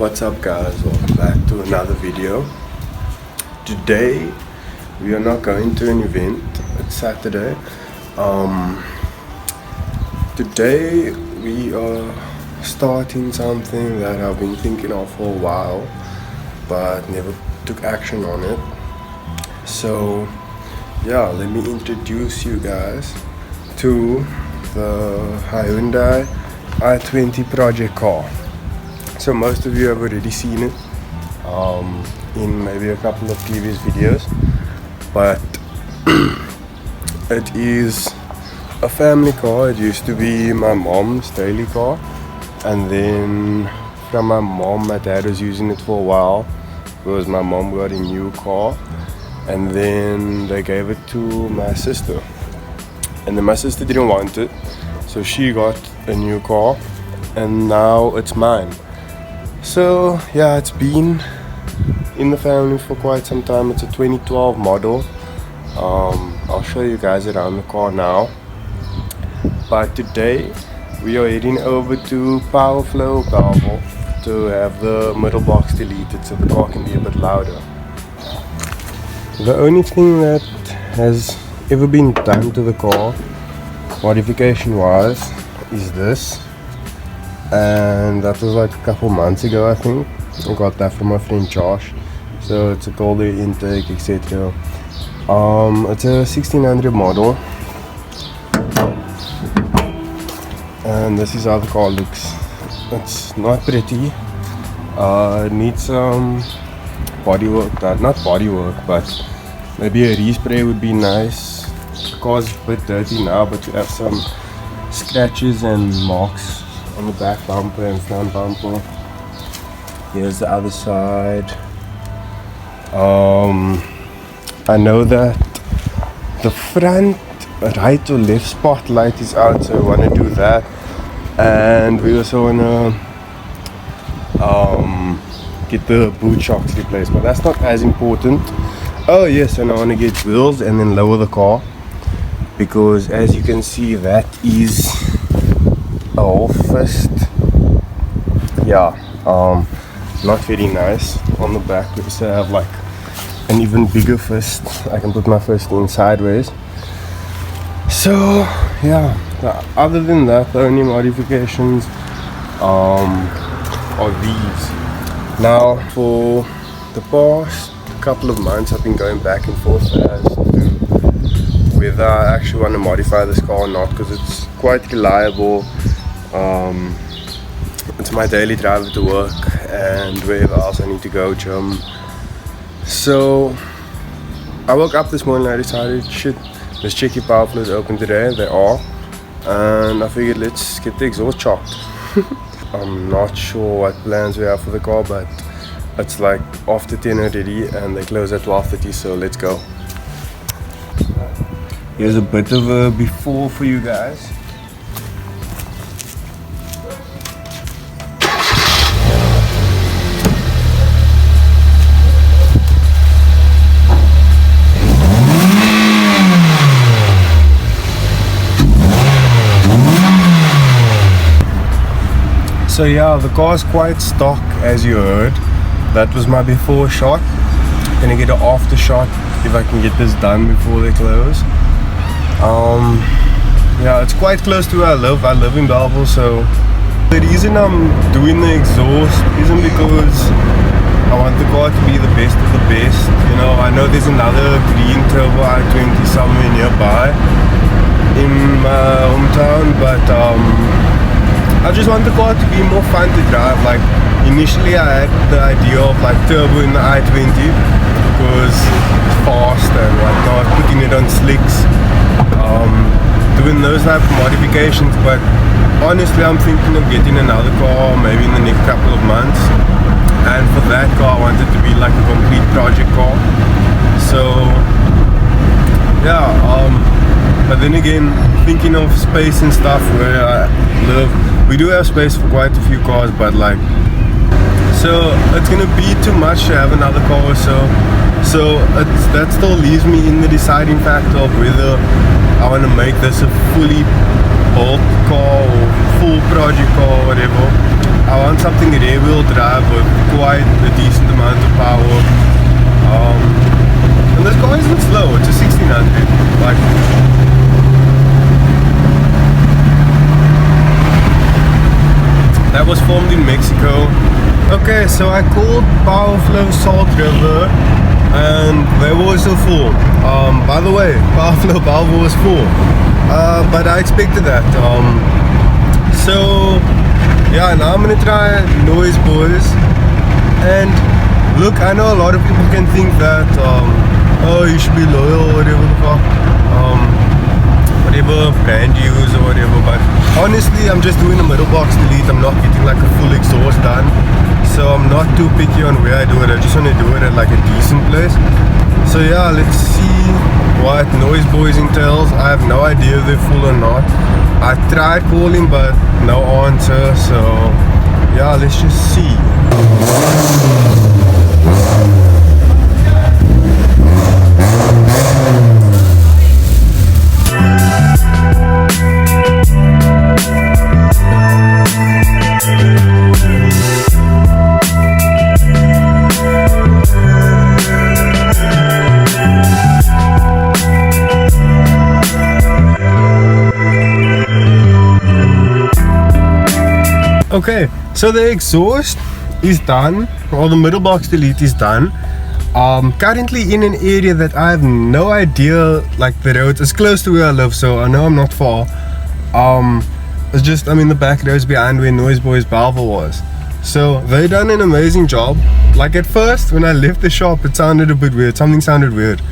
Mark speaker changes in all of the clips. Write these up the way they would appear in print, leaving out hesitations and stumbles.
Speaker 1: What's up guys, welcome back to another video. Today we are not going to an event, it's Saturday. Today we are starting something that I've been thinking of for a while but never took action on it. So yeah, let me introduce you guys to the Hyundai i20 project car. So most of you have already seen it in maybe a couple of previous videos, but it is a family car. It used to be my mom's daily car, and then from my mom, my dad was using it for a while because my mom got a new car, and then they gave it to my sister, and then my sister didn't want it, so she got a new car, and now it's mine. So yeah, it's been in the family for quite some time. It's a 2012 model. I'll show you guys around the car now. But today we are heading over to Powerflow Bellville to have the middle box deleted so the car can be a bit louder. The only thing that has ever been done to the car modification wise is this, and that was like a couple months ago, I think. I got that from my friend Josh. So it's a cold air intake, etc. It's a 1600 model, and this is how the car looks. It's not pretty. It needs some body work, not body work, but maybe a respray would be nice. The car's a bit dirty now, but you have some scratches and marks on the back bumper and front bumper. Here's the other side. I know that the front right or left spotlight is out, so I want to do that, and we also want to get the boot shocks replaced, but that's not as important. Oh yes, and I want to get wheels and then lower the car, because as you can see, that is a whole fist. Yeah, not very nice. On the back we also have like an even bigger fist. I can put my fist in sideways. So yeah, other than that, the only modifications are these. Now for the past couple of months I've been going back and forth as to whether I actually want to modify this car or not, because it's quite reliable. It's my daily driver to work and wherever else I need to go, gym. So I woke up this morning and I decided, shit, let's check if Powerflow is open today. They are, and I figured let's get the exhaust chopped. I'm not sure what plans we have for the car, but it's like after 10 already and they close at 12:30, so let's go. Here's a bit of a before for you guys. So yeah, the car is quite stock, as you heard. That was my before shot. Gonna get an after shot if I can get this done before they close. Yeah, it's quite close to where I live. I live in Bellville, so the reason I'm doing the exhaust isn't because I want the car to be the best of the best. You know, I know there's another green turbo i20 somewhere nearby in my hometown, but I just want the car to be more fun to drive. Like initially I had the idea of like turbo in the i20 because it's fast and whatnot, putting it on slicks, doing those type of modifications, but honestly I'm thinking of getting another car maybe in the next couple of months, and for that car I want it to be like a complete project car. So yeah, but then again, thinking of space and stuff where I live, we do have space for quite a few cars, but like, so it's gonna be too much to have another car or so. So that still leaves me in the deciding factor of whether I want to make this a fully built car or full project car or whatever. I want something rear wheel drive with quite a decent amount of power. And this car isn't slow, it's a 1600. Like, that was formed in Mexico. Okay, so I called Powerflow Salt River and they were also full. By the way, Powerflow Bellville was full, but I expected that. So yeah, now I'm gonna try Noise Boys. And look, I know a lot of people can think that oh, you should be loyal or whatever the fuck, whatever brand you use or whatever, but honestly I'm just doing a middle box delete. I'm not getting like a full exhaust done, so I'm not too picky on where I do it. I just want to do it at like a decent place. So yeah, let's see what Noise Boys entails. I have no idea if they're full or not. I tried calling but no answer, so yeah, let's just see. Okay, so the exhaust is done, or the middle box delete is done. Currently in an area that I have no idea, like the roads, it's close to where I live, so I know I'm not far. It's just, I'm in the back roads behind where Noise Boys Bellville was. So they done an amazing job. Like at first, when I left the shop, it sounded a bit weird, something sounded weird.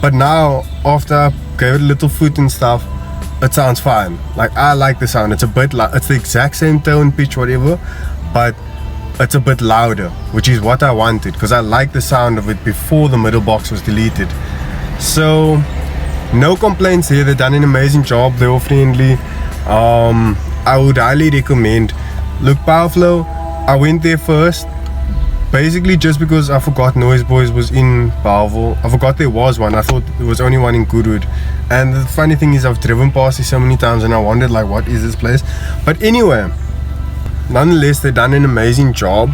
Speaker 1: But now, after I gave it a little foot and stuff, it sounds fine. Like, I like the sound. It's a bit loud. It's the exact same tone, pitch, whatever, but it's a bit louder, which is what I wanted, because I like the sound of it before the middle box was deleted. So no complaints here. They've done an amazing job. They were friendly. I would highly recommend. Look, Powerflow, I went there first basically just because I forgot Noise Boys was in Bellville. I forgot there was one. I thought there was only one in Goodwood. And the funny thing is, I've driven past it so many times and I wondered, like, what is this place? But anyway, nonetheless, they've done an amazing job.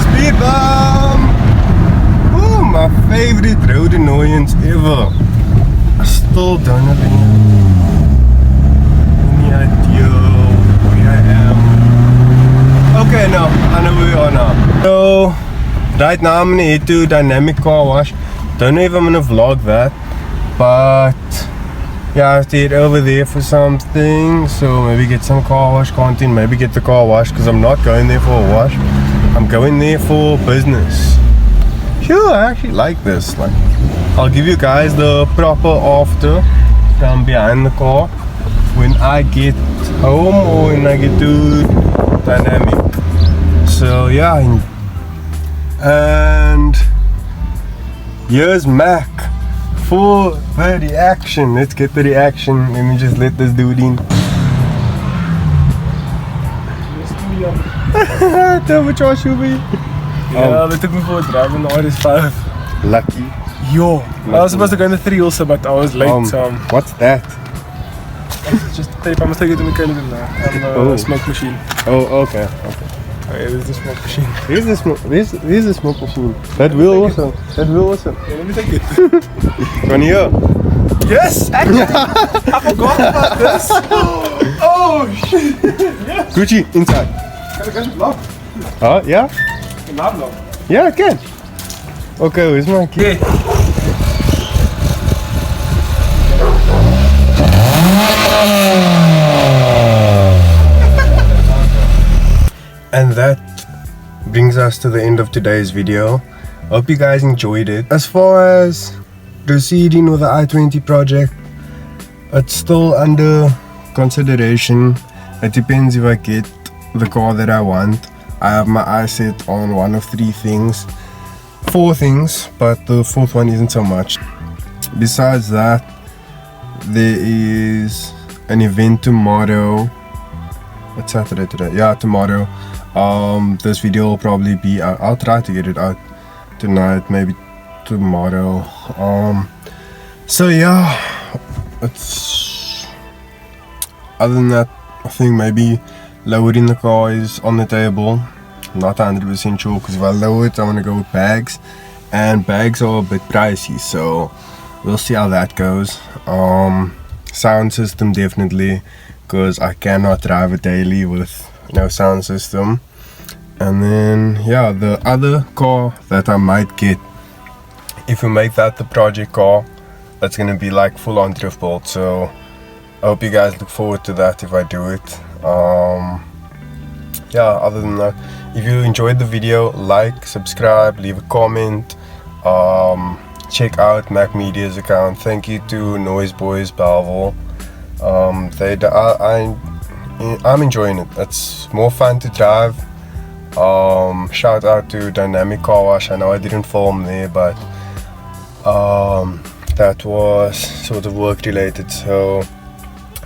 Speaker 1: Speed bump! Oh, my favorite road annoyance ever. I still don't have any idea where I am. Okay, now I know where we are now. So right now I'm gonna head to Dynamic Car Wash. Don't know if I'm gonna vlog that, but yeah, I have to head over there for something. So maybe get some car wash content, maybe get the car wash, because I'm not going there for a wash. I'm going there for business. Sure, I actually like this. Like, I'll give you guys the proper after from behind the car when I get home or when I get to Dynamic. So yeah, and here's Mac for the reaction. Let's get the reaction. Let me just let this dude in. Turbocharged Shubi.
Speaker 2: Yeah, they took me for a drive in the RS5.
Speaker 1: Lucky.
Speaker 2: Yo, I was supposed to go in the 3 also, but I was late.
Speaker 1: What's that?
Speaker 2: It's just a tape. I must take it to the Canadian now. And the smoke machine.
Speaker 1: Oh, okay.
Speaker 2: Oh, yeah, there's the smoke machine.
Speaker 1: Here's the smoke machine. That wheel also.
Speaker 2: Yeah, let me take it.
Speaker 1: From here.
Speaker 2: Yes! Actually, I forgot about this. Oh, shit. Yes.
Speaker 1: Gucci, inside.
Speaker 2: Can I go to vlog?
Speaker 1: Yeah?
Speaker 2: Can I vlog?
Speaker 1: Yeah, I can. Okay, where's my key?
Speaker 2: Yeah.
Speaker 1: And that brings us to the end of today's video. Hope you guys enjoyed it. As far as proceeding with the i20 project, it's still under consideration. It depends if I get the car that I want. I have my eyes set on one of 4 things, but the 4th one isn't so much. Besides that, there is an event tomorrow. It's Saturday today. Yeah, tomorrow. This video will probably be out. I'll try to get it out. tonight, maybe tomorrow. So yeah, it's other than that, I think maybe lowering the car is on the table. Not 100% sure, because if I lower it I want to go with bags, and bags are a bit pricey, so we'll see how that goes. Sound system definitely, because I cannot drive it daily with no sound system. And then yeah, the other car that I might get, if we make that the project car, that's gonna be like full on drift bolt. So I hope you guys look forward to that if I do it. Yeah, other than that, if you enjoyed the video, like, subscribe, leave a comment, check out Mac Media's account. Thank you to Noise Boys Bellville. I'm enjoying it. It's more fun to drive. Shout out to Dynamic Car Wash. I know I didn't film there, but that was sort of work related, so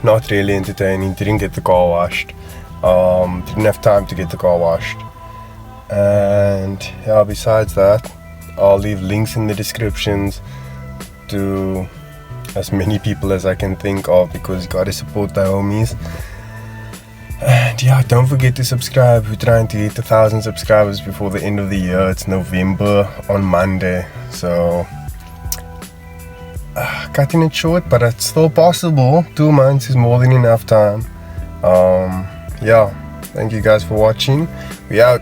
Speaker 1: not really entertaining. Didn't get the car washed. Didn't have time to get the car washed. And yeah, besides that, I'll leave links in the descriptions to as many people as I can think of, because you gotta support the homies. And yeah, don't forget to subscribe. We're trying to hit 1,000 subscribers before the end of the year. It's November on Monday, so cutting it short, but it's still possible. 2 months is more than enough time. Yeah, thank you guys for watching. We out.